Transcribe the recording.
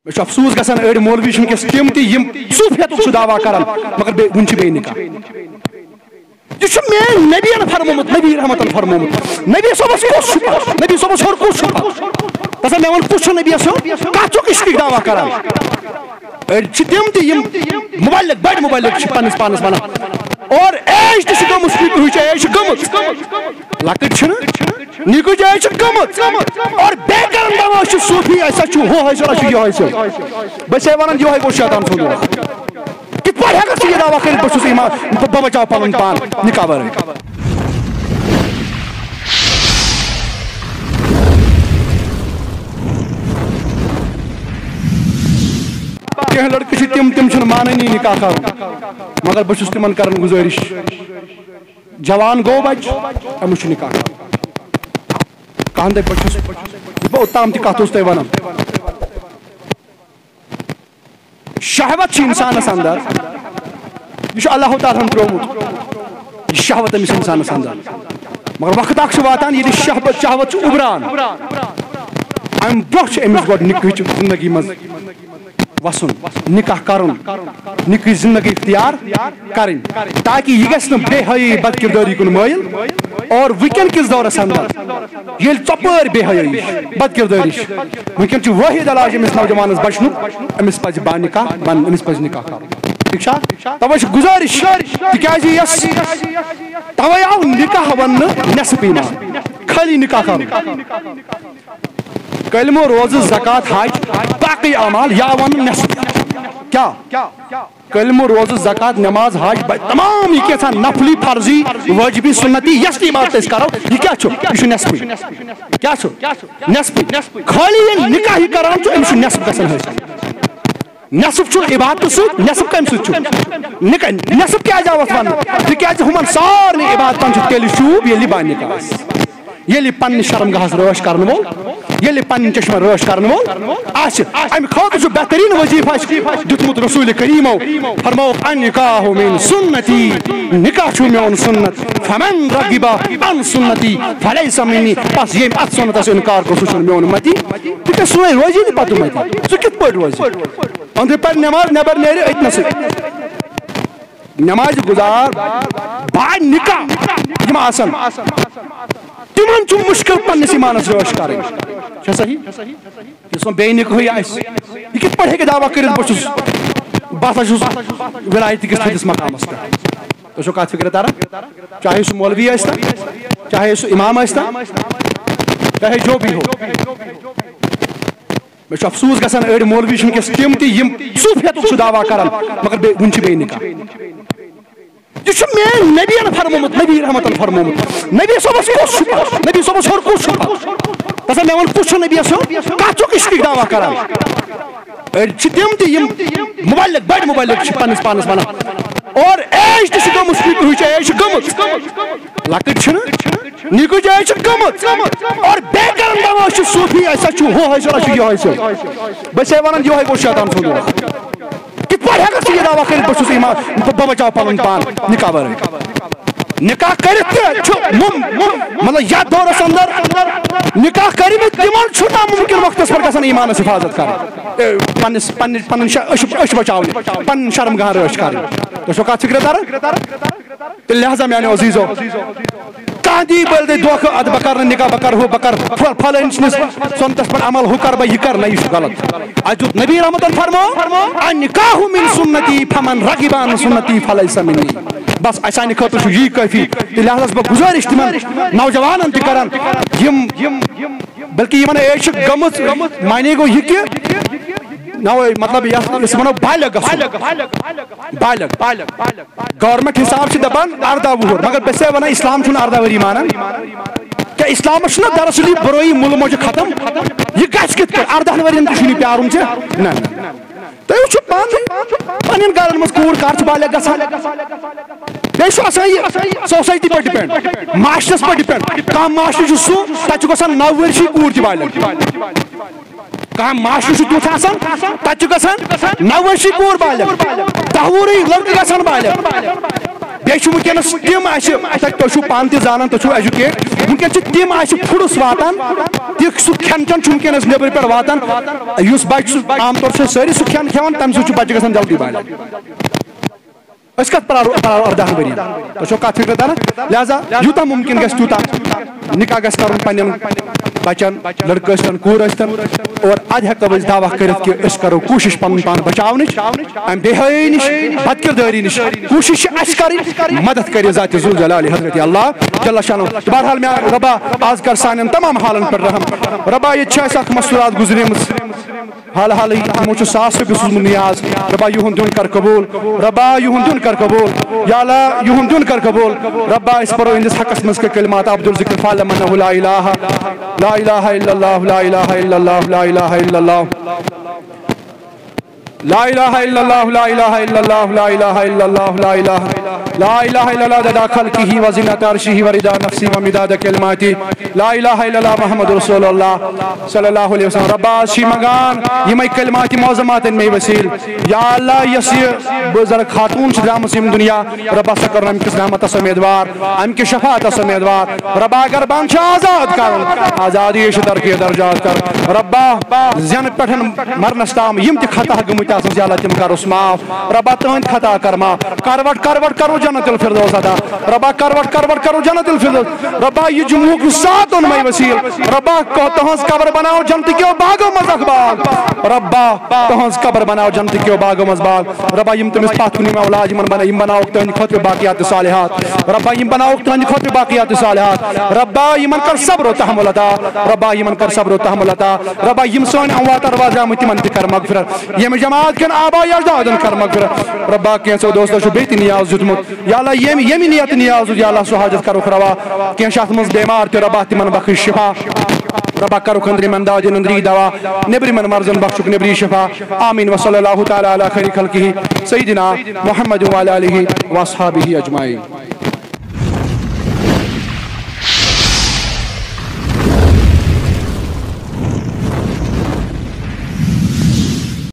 میں افسوس گژھان اڑ مولوی ونکس تم تم صوفیتک دعویٰ کران مگر ون بے نکاح یہ مین نبی فرمومت نبی رحمت فرمومت نبی صبس کس نبی صبس ہر کس دسا مے ون کس نبی صب کت عشق دعویٰ کران اڑ تم تم مبلک بڑ مبلک پنس پانس ونان اور ایج تہ گمت ایج گمت لکٹ نکو ایج گمت اور بے کرن دوا صوفی ایسا ہو حاصل یہ حاصل بس ونان یہ گو شیطان سند کت پہ ہیکس یہ دعویٰ کر بس ایمان بہ بچاؤ پن پان نکاح ورائے کیا لڑکے تم مانانی نکاح کر مگر بس تمن کرن گزارش جوان گو بچ امس نکاح کہاندے بچس بہ اوتام تہ کت تہ ونان شہوت انسانس اندر یہ اللہ تعالیٰ ترومت یہ شہوت امس انسانس اندر مگر وقت اخ واتان یہ شہوت ابران ام برہ امس گۄڈٕ نکاح زندگی مز وسن نکاح کرن نکاح زندگی اختیار کرن تاکہ یہ گھس بے حیائی بد کرداری کن مائل اور ونکن کس دورس اندر یل ژپر بے حیائی بد کرداری ونکن واحد علاج امس نوجوانس بچن امس پز با نکاح بن امس پز نکاح کرن ٹھیک چھا توے گزارش تکیاز یس توے آو نکاح ون نصف ایمان خالی نکاح کرن کلمہ روز زکات حج باقی اعمال یا ون نصف کیا کلمہ روز زکات نماز حج تمام یہ کیا نفلی فرضی واجبی سنتی یس بات کرو یہ کیا نصف کیا نصف خالی نکاح کران امس نصف گژھان حاصل نصف عبادت ست نصف کم ست نصف کیا آوت ون تکیاز ہمن سارے عبادتن تیل شوب یلی با نکاح یلی پنہ شرم گاہس رٲچھ کرن وول یلی پنہ چشمہ رٲچھ کرن وول امہ خاطر بہترین وظیفہ دیتمت رسول کریمو فرمو النکاح من سنتی نکاح میون سنت فمن رغب عن سنتی فلیس منی پس یم ات سنتس انکار کر سہ میون متی تک سوے روزی نہ پتہ متی سہ کت پٲٹھۍ روزِ اندر پر نماز نبر نیرِ اتنس نماز گزار با نکاح یم آسن تمن چھ مشکل پنس ایمانس رٲچھ کرٕنۍ صحیح یس بے نکاحی آسہِ یہ کت پٲٹھۍ ہیٚکہِ دعویٰ کٔرِتھ بہٕ ہسا چھُس ولایت کِس تھٔدِس مقامس پٮ۪ٹھ تۄہہِ چھو کتھ فکر تران چاہے سُہ مولوی ٲسۍتن چاہے سُہ امام ٲسۍتن چاہے جو بھی ہو میں افسوس گژھان اڑ مولوی ونکس تم تم صوفیتک دعویٰ کران مگر ون بے نکاح یہ مین نبی فرمومت نبی رحمت فرمومت نبی صبس کس نبی صبس ہر کس دسا مے ون کس نبی صب کت عشق دعویٰ کران اڑ تم تم مبلک بڑ مبلک پنس پانس ونان اور ایج تہ گمت ایج گمت لکٹ نکو ایج گمت اور بے کرن دوا صوفی ایسا ہو حاصل یہ حاصل بس ونان یہ گو شیطان سند کت پہ ہیکس یہ دعویٰ کر بس ایمان بہ بچاؤ پن پان نکاح ورائے نکاح کرت مطلب یتھ دورس اندر نکاح کرمت تمن ناممکن وقت پر گژھان ایمانس حفاظت کر پن أچھ بچاؤن پن شرم گاہ رٲچھ کرٕنۍ تۄہہِ چھو کتھ فکر تران لہذا میانیو عزیزو کانٛہہ دی بلدے دھوکہ اد بہ کر نکاح بہ کر ہو بہ کر پھلٲنۍ سٕنٛدِس سنتس پٮ۪ٹھ عمل ہُہ کر بہ یہِ کر نہ یہِ چھُ غلط اَتہِ دیُت نبی رحمتن فرمو النکاح من سنتی فمن رغب عن سنتی فلیس منی بس اسانہ خاطر یی کافی لہذا بہ گزارش تمن نوجوانن تہ کران بلکہ یمن ایج گمت معنی گو یہ کہ مطلب یہ ونو بالغ بالغ گورمنٹ حساب سے دپان 18 وُہُر مگر بس ونان اسلام چھُنہٕ 18 ؤری مانان کہ اسلام چھُنہ دراصل برٲیی مُلہٕ موجہِ ختم یہ گژھِ کِتھ پٲٹھۍ 18 ؤرین تہِ چھُنہٕ پیارُن ژےٚ نہ تُہۍ وٕچھِو پانہٕ پنٕنٮ۪ن گرن منٛز کوٗر کر چھِ بالغ گژھان بیٚیہِ چھُ آسان یہِ سوسایٹی پٮ۪ٹھ ڈِپینڈ معاشرس پٮ۪ٹھ ڈِپینڈ کانٛہہ معاشرٕ چھُ سُہ تتہِ چھُ گژھان 9 ؤرشی کوٗر تہِ بالغ کانٛہہ معاشرٕ چھُ تیُتھ آسان تتہِ چھُ گژھان 9 ؤرشی کوٗر بالغ 10 وُہرٕے لڑکہٕ گژھان بالغ بیچ ونکس تم تھی پان تہ زانان تھی ایجوکیٹ ونکس تم پھڑس واتان تک سہ کھین چین ونکس نیبر پہ واتان اس بچہ عام طور سے ساری سہ کھین کھیان تمہ سۭتۍ چھُ بچہ گژھان جلدی بالغ اس کت پرارو 18 ورین تھی کت فکر تران لہذا یوتہ ممکن گژھِ تیوتہ نکاح گژھِ کرُن پننٮ۪ن بچن لڑکہ ٲسۍتن کوٗر ٲسۍتن اور ادٕ ہٮ۪کو أسۍ دعویٰ کٔرِتھ کہ أسۍ کرو کوٗشش پنُن پان بچاونٕچ امہِ بے حیٲیی نِش بد کردٲری نِش کوٗشش چھِ اَسہِ کَرٕنۍ مدد کرِ ذاتِ ذو الجلال حضرت اللہ جل شانہ بہرحال مےٚ رۄبا آز کر سانٮ۪ن تمام حالن پٮ۪ٹھ رحم رۄبا ییٚتہِ چھِ اَسہِ اکھ مستوٗرات گُزریمٕژ حال حالٕے یِمو چھُ 100 رۄپیہِ سوٗزمُت نیاز رۄبا یِہُنٛد دیُن کر قبوٗل رۄبا یِہُنٛد دیُن کر قبوٗل یا اللہ یِہُنٛد دیُن کر قبوٗل رۄبا أسۍ پرو یِہنٛدِس حقس منٛز کینٛہہ کلمات عبدالذکر فالمنہ لا الہ لا الہ الا اللہ لا الہ الا اللہ لا الہ الا اللہ لا الہ الا اللہ لا الہ الا اللہ لا الہ الا اللہ لا الہ لا الہ الا اللہ عدد خلقہ وزنۃ عرشہ ورضا نفسہ ومداد کلماتہ لا الہ الا اللہ محمد رسول اللہ صلی اللہ علیہ وسلم ربا چھ منگان یمے کلمات معظمات میں وسیل یا اللہ یس یہ بزرگ خاتون چھ درامس یم دنیا ربا سا کرن امکس رحمت امیدوار امک شفاعت امیدوار ربا اگر بان چھ آزاد کر آزادی چھ ترقی درجات کر ربا زین پٹھن مرنس تام یم تہ خطا گمت یا اللہ تم کرس معاف ربا تہند خطا کر معاف کروٹ کرو جنت الفردوس عطا ربا کروٹ کرو جنت الفردوس ربا یہ جمعوک سات ان میں وسیل ربا تہنز قبر بناو جنت کیو باغو مز باغ ربا تہنز قبر بناو جنت کیو باغو مز باغ ربا یم تمس پات کنی اولاد یم بناو تہند خاطر باقیات صالحات ربا یم بناو تہند خاطر باقیات صالحات ربا یمن کر صبر و تحمل عطا ربا یمن کر صبر و تحمل عطا ربا یم سون اموات ارواح آمت تمن تہ کر مغفرت یم جماعت کن آبا اجدادن کر مغفرت ربا کینسو دوستو چھ بیت نیاز دیتمت یا اللہ یمی نیت نیاز یا اللہ سو حاجت کرو روا کینس ات مز بیمار تہ ربا تمن بخش شفا ربا کرو خندری من دوا نندری دوا نبری من مرزن بخشک نبری شفا آمین وصلی اللہ تعالی علی خیر خلقہ سیدنا محمد وعلی آلہ واصحابہ اجمعین.